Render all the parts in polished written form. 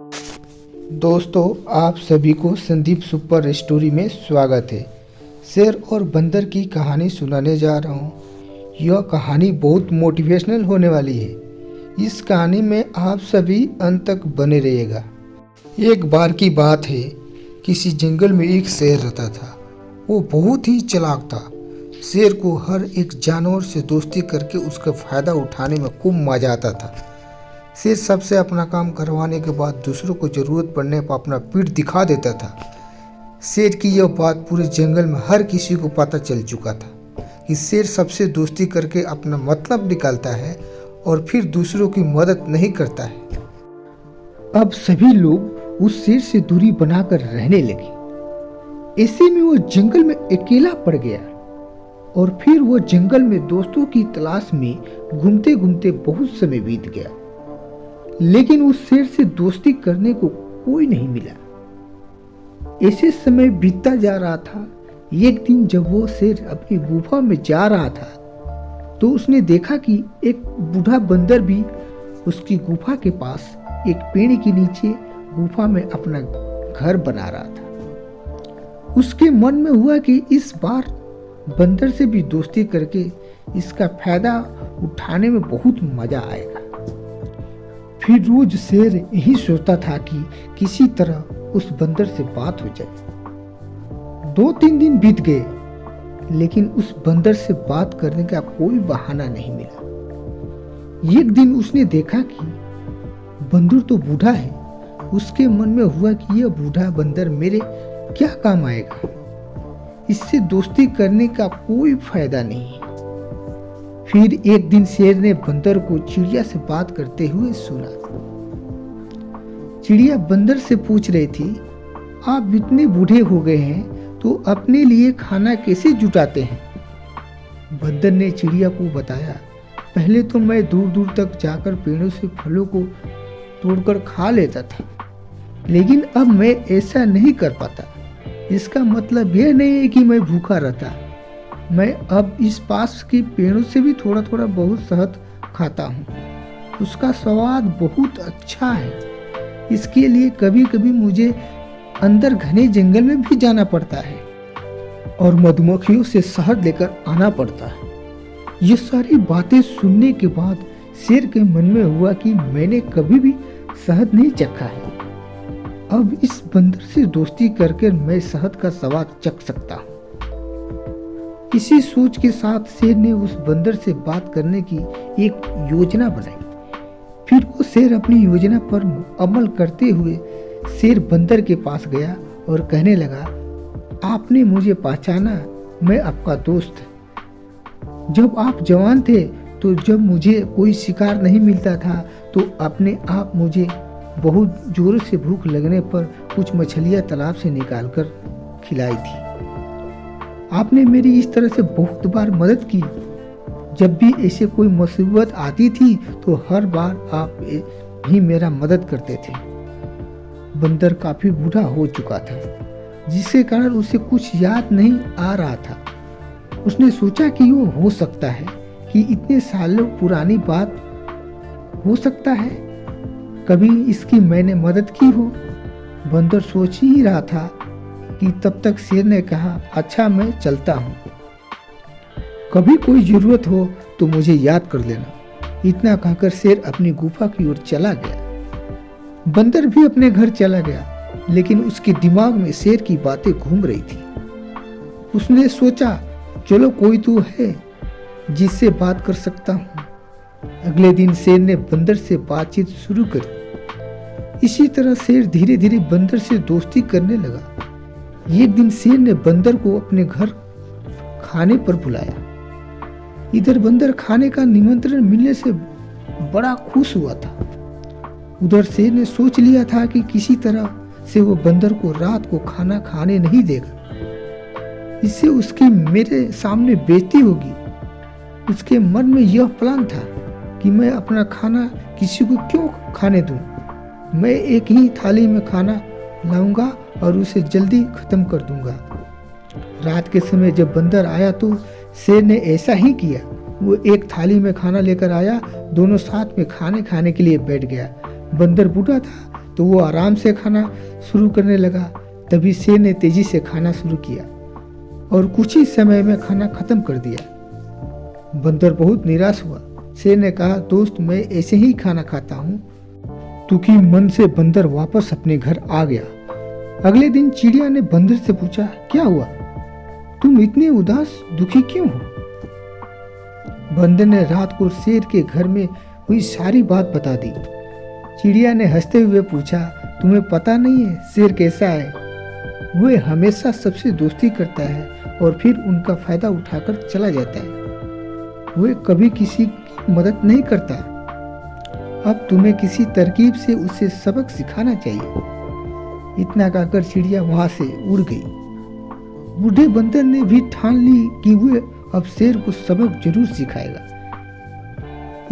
दोस्तों, आप सभी को संदीप सुपर स्टोरी में स्वागत है। शेर और बंदर की कहानी सुनाने जा रहा हूँ। यह कहानी बहुत मोटिवेशनल होने वाली है। इस कहानी में आप सभी अंत तक बने रहिएगा। एक बार की बात है, किसी जंगल में एक शेर रहता था। वो बहुत ही चालाक था। शेर को हर एक जानवर से दोस्ती करके उसका फ़ायदा उठाने में खूब मज़ा आता था। शेर सबसे अपना काम करवाने के बाद दूसरों को ज़रूरत पड़ने पर अपना पीठ दिखा देता था। शेर की यह बात पूरे जंगल में हर किसी को पता चल चुका था कि शेर सबसे दोस्ती करके अपना मतलब निकालता है और फिर दूसरों की मदद नहीं करता है। अब सभी लोग उस शेर से दूरी बनाकर रहने लगे। ऐसे में वो जंगल में अकेला पड़ गया और फिर वो जंगल में दोस्तों की तलाश में घूमते घूमते बहुत समय बीत गया, लेकिन उस शेर से दोस्ती करने को कोई नहीं मिला। ऐसे समय बीतता जा रहा था। एक दिन जब वो शेर अपनी गुफा में जा रहा था तो उसने देखा कि एक बूढ़ा बंदर भी उसकी गुफा के पास एक पेड़ के नीचे गुफा में अपना घर बना रहा था। उसके मन में हुआ कि इस बार बंदर से भी दोस्ती करके इसका फायदा उठाने में बहुत मजा आएगा। फिर रोज शेर यही सोचता था कि किसी तरह उस बंदर से बात हो जाए। 2-3 दिन बीत गए, लेकिन उस बंदर से बात करने का कोई बहाना नहीं मिला। एक दिन उसने देखा कि बंदर तो बूढ़ा है। उसके मन में हुआ कि यह बूढ़ा बंदर मेरे क्या काम आएगा, इससे दोस्ती करने का कोई फायदा नहीं है। फिर एक दिन शेर ने बंदर को चिड़िया से बात करते हुए सुना। चिड़िया बंदर से पूछ रही थी, आप इतने बूढ़े हो गए हैं तो अपने लिए खाना कैसे जुटाते हैं? बंदर ने चिड़िया को बताया, पहले तो मैं दूर दूर तक जाकर पेड़ों से फलों को तोड़कर खा लेता था, लेकिन अब मैं ऐसा नहीं कर पाता। इसका मतलब यह नहीं है कि मैं भूखा रहता। मैं अब इस पास के पेड़ों से भी थोड़ा थोड़ा बहुत शहद खाता हूँ। उसका स्वाद बहुत अच्छा है। इसके लिए कभी कभी मुझे अंदर घने जंगल में भी जाना पड़ता है और मधुमक्खियों से शहद लेकर आना पड़ता है। ये सारी बातें सुनने के बाद शेर के मन में हुआ कि मैंने कभी भी शहद नहीं चखा है। अब इस बंदर से दोस्ती करके मैं शहद का स्वाद चख सकता हूँ। इसी सोच के साथ शेर ने उस बंदर से बात करने की एक योजना बनाई। फिर वो शेर अपनी योजना पर अमल करते हुए शेर बंदर के पास गया और कहने लगा, आपने मुझे पहचाना, मैं आपका दोस्त। जब आप जवान थे तो जब मुझे कोई शिकार नहीं मिलता था तो अपने आप मुझे बहुत जोर से भूख लगने पर कुछ मछलियाँ तालाब से निकालकर खिलाई थी। आपने मेरी इस तरह से बहुत बार मदद की। जब भी ऐसे कोई मुसीबत आती थी तो हर बार आप ही मेरा मदद करते थे। बंदर काफी बूढ़ा हो चुका था, जिसके कारण उसे कुछ याद नहीं आ रहा था। उसने सोचा कि वो हो सकता है कि इतने सालों पुरानी बात हो सकता है कभी इसकी मैंने मदद की हो। बंदर सोच ही रहा था कि तब तक शेर ने कहा, अच्छा मैं चलता हूँ, कभी कोई जरूरत हो तो मुझे याद कर लेना। इतना कहकर शेर अपनी गुफा की ओर चला गया। बंदर भी अपने घर चला गया, लेकिन उसके दिमाग में शेर की बातें घूम रही थी। उसने सोचा, चलो कोई तो है जिससे बात कर सकता हूँ। अगले दिन शेर ने बंदर से बातचीत शुरू करी। इसी तरह शेर धीरे धीरे बंदर से दोस्ती करने लगा। एक दिन शेर ने बंदर को अपने घर खाने पर बुलाया। इधर बंदर खाने का निमंत्रण मिलने से बड़ा खुश हुआ था। उधर शेर ने सोच लिया था कि किसी तरह से वो बंदर को रात को खाना खाने नहीं देगा, इससे उसकी मेरे सामने बेइज्जती होगी। उसके मन में यह प्लान था कि मैं अपना खाना किसी को क्यों खाने दूं। मैं एक ही थाली में खाना लाऊंगा और उसे जल्दी खत्म कर दूंगा। रात के समय जब बंदर आया तो शेर ने ऐसा ही किया। वो एक थाली में खाना लेकर आया, दोनों साथ में खाने के लिए बैठ गया। बंदर बूढ़ा था, तो वो आराम से खाना शुरू करने लगा। तभी शेर ने तेजी से खाना शुरू किया और कुछ ही समय में खाना खत्म कर दिया। बंदर बहुत निराश हुआ। शेर ने कहा, दोस्त मैं ऐसे ही खाना खाता हूँ। दुखी मन से बंदर वापस अपने घर आ गया। अगले दिन चिड़िया ने बंदर से पूछा, क्या हुआ, तुम इतने उदास दुखी क्यों हो? बंदर ने रात को शेर के घर में हुई सारी बात बता दी। चिड़िया ने हंसते हुए पूछा, तुम्हें पता नहीं है शेर कैसा है? वह हमेशा सबसे दोस्ती करता है और फिर उनका फायदा उठाकर चला जाता है। वह कभी किसी की मदद नहीं करता। अब तुम्हें किसी तरकीब से उसे सबक सिखाना चाहिए। इतना कहकर चिड़िया वहां से उड़ गई। बूढ़े बंदर ने भी ठान ली कि वह अब शेर को सबक जरूर सिखाएगा।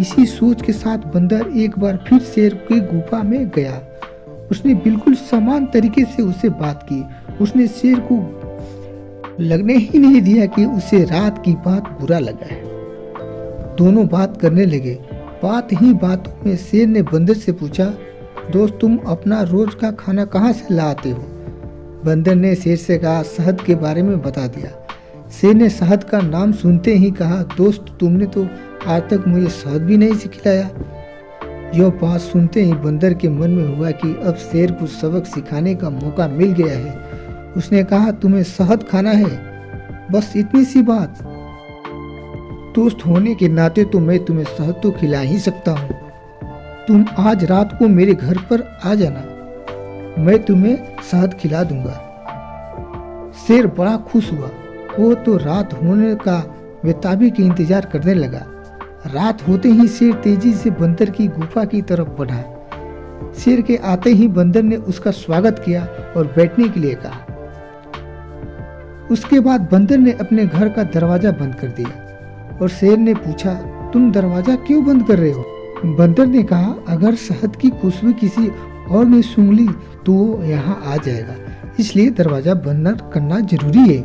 इसी सोच के साथ बंदर एक बार फिर शेर की गुफा में गया। उसने बिल्कुल समान तरीके से उससे बात की। उसने शेर को लगने ही नहीं दिया कि उसे रात की बात बुरा लगा है। दोनों बात करने लगे। बात ही बातों में शेर ने बंदर से पूछा, दोस्त तुम अपना रोज का खाना कहाँ से लाते हो? बंदर ने शेर से कहा, शहद के बारे में बता दिया। शेर ने शहद का नाम सुनते ही कहा, दोस्त तुमने तो आज तक मुझे शहद भी नहीं खिलाया। यह बात सुनते ही बंदर के मन में हुआ कि अब शेर को सबक सिखाने का मौका मिल गया है। उसने कहा, तुम्हें शहद खाना है, बस इतनी सी बात। दोस्त होने के नाते तो मैं तुम्हें शहद तो खिला ही सकता हूँ। तुम आज रात को मेरे घर पर आ जाना, मैं तुम्हें शहद खिला दूंगा। शेर बड़ा खुश हुआ। वो तो रात होने का बेताबी के इंतजार करने लगा। रात होते ही शेर तेजी से बंदर की गुफा की तरफ बढ़ा। शेर के आते ही बंदर ने उसका स्वागत किया और बैठने के लिए कहा। उसके बाद बंदर ने अपने घर का दरवाजा बंद कर दिया और शेर ने पूछा, तुम दरवाजा क्यों बंद कर रहे हो? बंदर ने कहा, अगर शहद की खुशबू किसी और ने सूंघ ली तो वो यहाँ आ जाएगा, इसलिए दरवाजा बंद करना जरूरी है।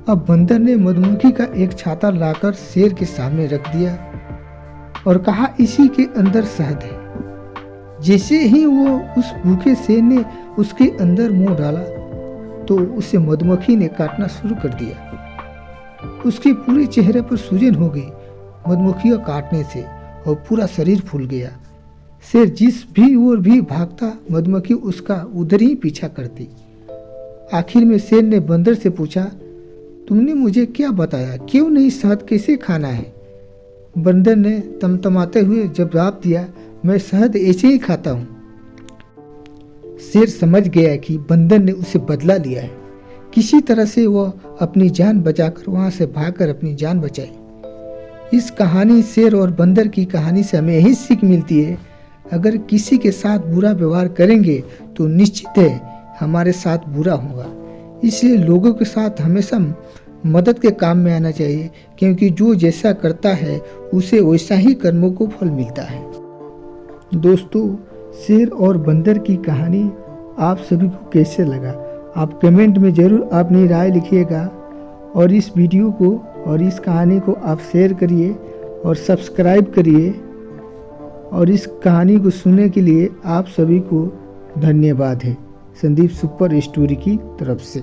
अब बंदर ने मधुमक्खी का एक छाता लाकर शेर के सामने रख दिया और कहा, इसी के अंदर शहद है। जैसे ही वो उस भूखे शेर ने उसके अंदर मुंह डाला तो उसे मधुमक्खी ने काटना शुरू कर दिया। उसके पूरे चेहरे पर सूजन हो गई मधुमक्खियों काटने से और पूरा शरीर फूल गया। शेर जिस भी ओर भी भागता मधुमक्खी उसका उधर ही पीछा करती। आखिर में शेर ने बंदर से पूछा, तुमने मुझे क्या बताया, क्यों नहीं शहद कैसे खाना है? बंदर ने तमतमाते हुए जवाब दिया, मैं शहद ऐसे ही खाता हूँ। शेर समझ गया कि बंदर ने उसे बदला लिया है। किसी तरह से वह अपनी जान बचाकर वहां से भागकर अपनी जान बचाई। इस कहानी शेर और बंदर की कहानी से हमें यही सीख मिलती है, अगर किसी के साथ बुरा व्यवहार करेंगे तो निश्चित है हमारे साथ बुरा होगा। इसलिए लोगों के साथ हमेशा मदद के काम में आना चाहिए, क्योंकि जो जैसा करता है उसे वैसा ही कर्मों को फल मिलता है। दोस्तों, शेर और बंदर की कहानी आप सभी को कैसे लगा? आप कमेंट में ज़रूर अपनी राय लिखिएगा और इस वीडियो को और इस कहानी को आप शेयर करिए और सब्सक्राइब करिए। और इस कहानी को सुनने के लिए आप सभी को धन्यवाद है संदीप सुपर स्टोरी की तरफ से।